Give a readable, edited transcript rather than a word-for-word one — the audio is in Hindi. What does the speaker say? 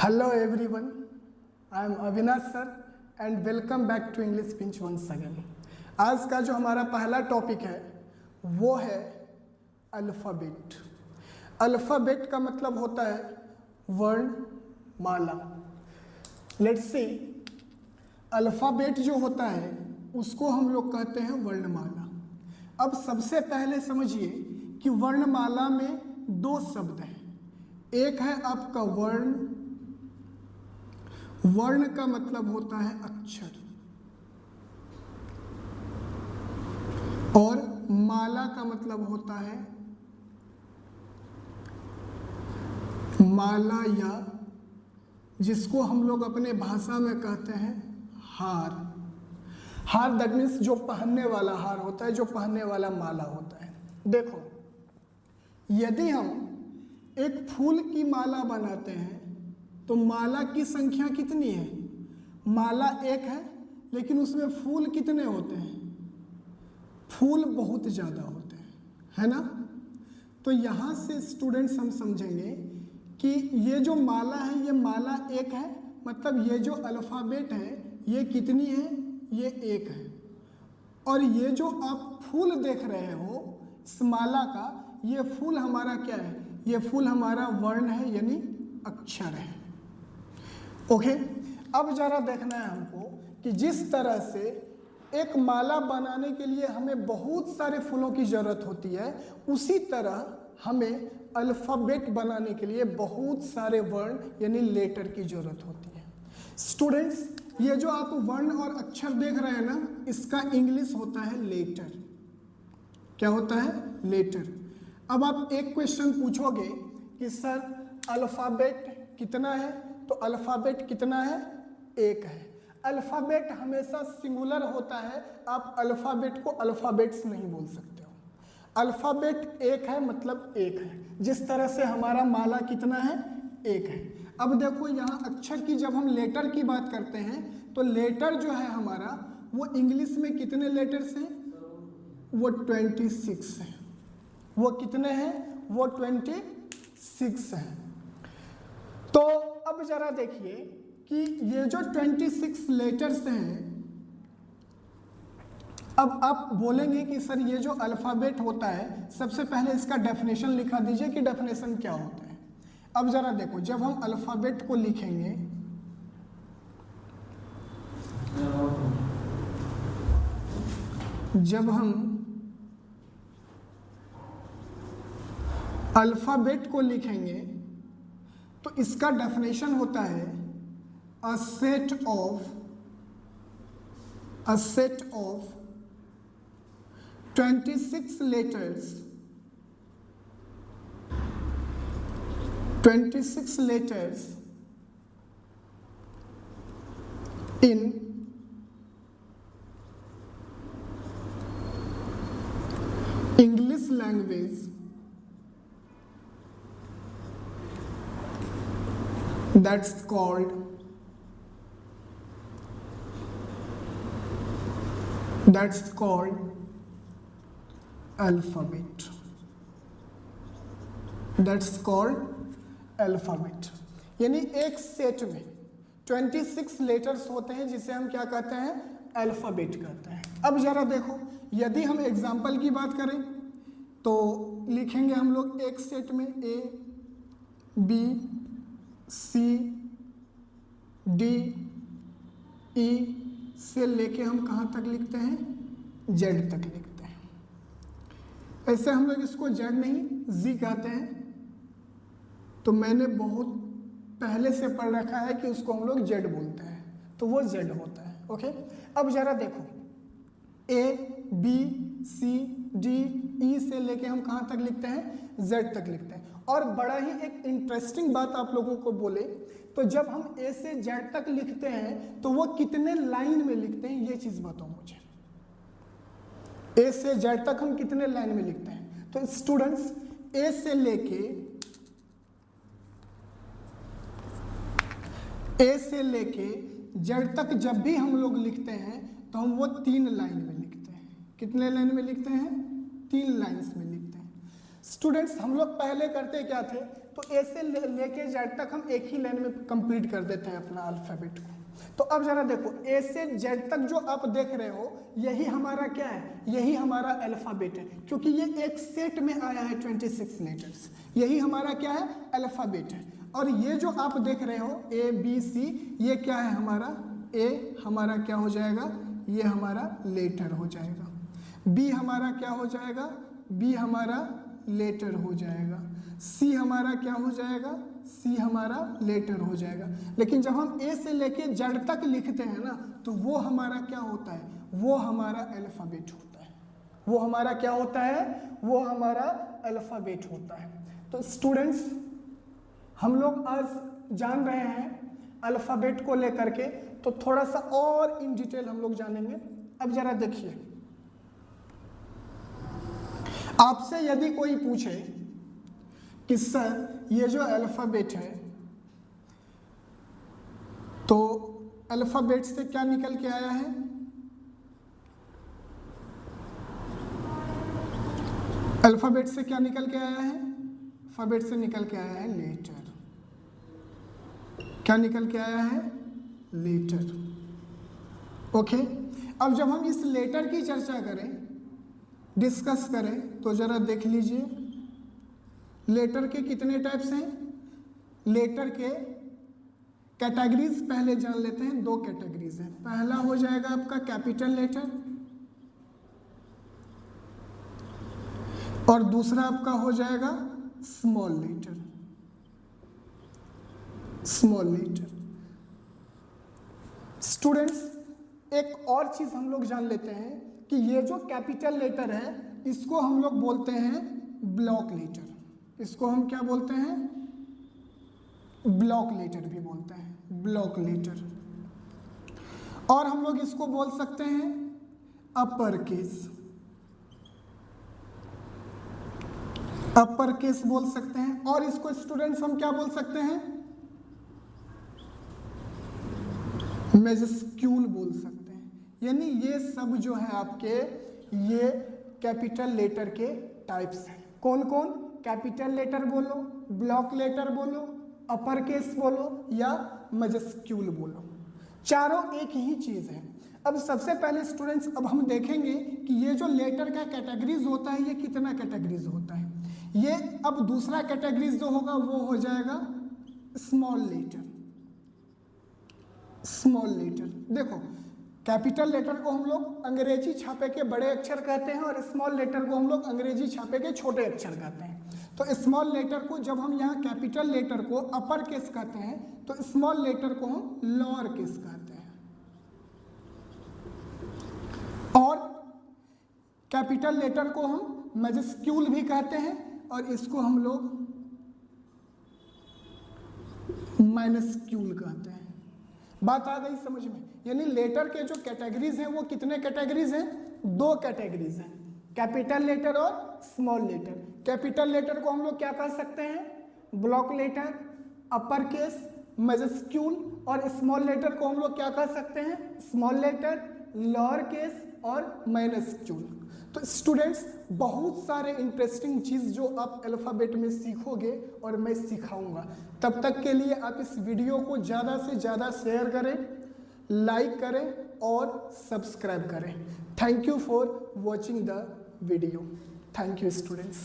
Hello everyone, I am Avinash sir and welcome back to English Pinch once again. आज का जो हमारा पहला टॉपिक है वो है अल्फ़ाबेट। अल्फ़ाबेट का मतलब होता है वर्णमाला। लेट्स सी, अल्फ़ाबेट जो होता है उसको हम लोग कहते हैं वर्णमाला। अब सबसे पहले समझिए कि वर्णमाला में दो शब्द हैं। एक है आपका वर्ण, वर्ण का मतलब होता है अक्षर, और माला का मतलब होता है माला, या जिसको हम लोग अपने भाषा में कहते हैं हार। हार दैट मीन्स जो पहनने वाला हार होता है, जो पहनने वाला माला होता है। देखो, यदि हम एक फूल की माला बनाते हैं तो माला की संख्या कितनी है? माला एक है, लेकिन उसमें फूल कितने होते हैं? फूल बहुत ज़्यादा होते हैं, है ना? तो यहाँ से स्टूडेंट्स हम समझेंगे कि ये जो माला है ये माला एक है, मतलब ये जो अल्फ़ाबेट है ये कितनी है? ये एक है। और ये जो आप फूल देख रहे हो इस माला का, ये फूल हमारा क्या है? ये फूल हमारा वर्ण है, यानी अक्षर है। ओके, अब जरा देखना है हमको कि जिस तरह से एक माला बनाने के लिए हमें बहुत सारे फूलों की ज़रूरत होती है, उसी तरह हमें अल्फ़ाबेट बनाने के लिए बहुत सारे वर्ण यानी लेटर की ज़रूरत होती है। स्टूडेंट्स, ये जो आप वर्ण और अक्षर देख रहे हैं ना, इसका इंग्लिश होता है लेटर। क्या होता है? लेटर। अब आप एक क्वेश्चन पूछोगे कि सर अल्फ़ाबेट कितना है? तो अल्फ़ाबेट कितना है? एक है। अल्फ़ाबेट हमेशा सिंगुलर होता है, आप अल्फ़ाबेट को अल्फ़ाबेट्स नहीं बोल सकते हो। अल्फ़ाबेट एक है मतलब एक है, जिस तरह से हमारा माला कितना है? एक है। अब देखो, यहाँ अक्षर की जब हम लेटर की बात करते हैं तो लेटर जो है हमारा वो इंग्लिश में कितने लेटर्स हैं? वो 26 हैं। वो कितने हैं? वो 26 हैं। तो अब जरा देखिए कि ये जो 26 लेटर्स हैं, अब आप बोलेंगे कि सर ये जो अल्फ़ाबेट होता है, सबसे पहले इसका डेफिनेशन लिखा दीजिए कि डेफिनेशन क्या होता है। अब जरा देखो, जब हम अल्फ़ाबेट को लिखेंगे जब हम अल्फ़ाबेट को लिखेंगे तो इसका डेफिनेशन होता है a set of 26 letters, 26 letters in English language that's called alphabet. That's called alphabet. यानी एक सेट में 26 लेटर्स होते हैं जिसे हम क्या कहते हैं? अल्फ़ाबेट कहते हैं। अब जरा देखो, यदि हम एग्जाम्पल की बात करें तो लिखेंगे हम लोग एक सेट में A, B, C, D, E से लेके हम कहाँ तक लिखते हैं? Z तक लिखते हैं। ऐसे हम लोग इसको Z नहीं Z कहते हैं, तो मैंने बहुत पहले से पढ़ रखा है कि उसको हम लोग Z बोलते हैं, तो वो Z होता है। ओके, अब जरा देखो, A, B, C, D, E से लेके हम कहाँ तक लिखते हैं? Z तक लिखते हैं। और बड़ा ही एक इंटरेस्टिंग बात आप लोगों को बोले तो जब हम A से Z तक लिखते हैं तो वो कितने लाइन में लिखते हैं, ये चीज़ बताओ मुझे। A से Z तक हम कितने लाइन में लिखते हैं? तो स्टूडेंट्स, A से लेके Z तक जब भी हम लोग लिखते हैं तो हम वो 3 लाइन में लिखते हैं। कितने लाइन में लिखते हैं? 3 लाइन्स में लिखते हैं। स्टूडेंट्स, हम लोग पहले करते क्या थे? तो ए से लेके जेड तक हम एक ही लाइन में कंप्लीट कर देते हैं अपना अल्फ़ाबेट को। तो अब जरा देखो, ए से जेड तक जो आप देख रहे हो यही हमारा क्या है, यही हमारा अल्फ़ाबेट है, क्योंकि ये एक सेट में आया है 26 लेटर्स, यही हमारा क्या है, अल्फ़ाबेट है। और ये जो आप देख रहे हो ए बी सी, ये क्या है हमारा, ए हमारा क्या हो जाएगा, ये हमारा लेटर हो जाएगा, बी हमारा क्या हो जाएगा, बी हमारा लेटर हो जाएगा, सी हमारा क्या हो जाएगा, सी हमारा लेटर हो जाएगा। लेकिन जब हम ए से लेके जेड तक लिखते हैं ना, तो वो हमारा क्या होता है, वो हमारा अल्फ़ाबेट होता है, वो हमारा क्या होता है, वो हमारा अल्फ़ाबेट होता है। तो स्टूडेंट्स, हम लोग आज जान रहे हैं अल्फ़ाबेट को लेकर के, तो थोड़ा सा और इन डिटेल हम लोग जानेंगे। अब जरा देखिए, आपसे यदि कोई पूछे कि सर ये जो अल्फ़ाबेट है, तो अल्फ़ाबेट से क्या निकल के आया है, अल्फ़ाबेट से क्या निकल के आया है, अल्फ़ाबेट से निकल के आया है लेटर। क्या निकल के आया है, लेटर। ओके, अब जब हम इस लेटर की चर्चा करें, डिस्कस करें, तो जरा देख लीजिए लेटर के कितने टाइप्स हैं। लेटर के कैटेगरीज पहले जान लेते हैं, दो कैटेगरीज हैं। पहला हो जाएगा आपका कैपिटल लेटर, और दूसरा आपका हो जाएगा small letter. Small letter. Students, एक और चीज हम लोग जान लेते हैं कि ये जो कैपिटल लेटर है, इसको हम लोग बोलते हैं ब्लॉक लेटर। इसको हम क्या बोलते हैं, ब्लॉक लेटर भी बोलते हैं, ब्लॉक लेटर। और हम लोग इसको बोल सकते हैं अपर केस, अपर केस बोल सकते हैं। और इसको स्टूडेंट्स हम क्या बोल सकते हैं, मेजस्क्यूल बोल सकते हैं। यानी ये सब जो है आपके, ये कैपिटल लेटर के टाइप्स हैं। कौन कौन, कैपिटल लेटर बोलो, ब्लॉक लेटर बोलो, अपर केस बोलो, या मेजस्क्यूल बोलो, चारों एक ही चीज है। अब सबसे पहले स्टूडेंट्स, अब हम देखेंगे कि ये जो लेटर का कैटेगरीज होता है, ये कितना कैटेगरीज होता है। ये अब दूसरा कैटेगरीज जो होगा वो हो जाएगा स्मॉल लेटर। स्मॉल लेटर, देखो कैपिटल लेटर को हम लोग अंग्रेजी छापे के बड़े अक्षर कहते हैं, और स्मॉल लेटर को हम लोग अंग्रेजी छापे के छोटे अक्षर कहते हैं। तो स्मॉल लेटर को जब हम यहाँ कैपिटल लेटर को अपर केस कहते हैं, तो स्मॉल लेटर को हम लोअर केस कहते हैं। और कैपिटल लेटर को हम मेजस्क्यूल भी कहते हैं, और इसको हम लोग माइनस्क्यूल कहते हैं। बात आ गई समझ में। यानी लेटर के जो कैटेगरीज हैं वो कितने कैटेगरीज हैं, दो कैटेगरीज हैं, कैपिटल लेटर और स्मॉल लेटर। कैपिटल लेटर को हम लोग क्या कह सकते हैं, ब्लॉक लेटर, अपर केस, मेजस्क्यूल। और स्मॉल लेटर को हम लोग क्या कह सकते हैं, स्मॉल लेटर, लोअर केस और माइनस्क्यूल। तो स्टूडेंट्स, बहुत सारे इंटरेस्टिंग चीज़ जो आप अल्फ़ाबेट में सीखोगे और मैं सिखाऊंगा। तब तक के लिए आप इस वीडियो को ज़्यादा से ज़्यादा शेयर करें, लाइक करें और सब्सक्राइब करें। Thank you for watching the video. Thank you students.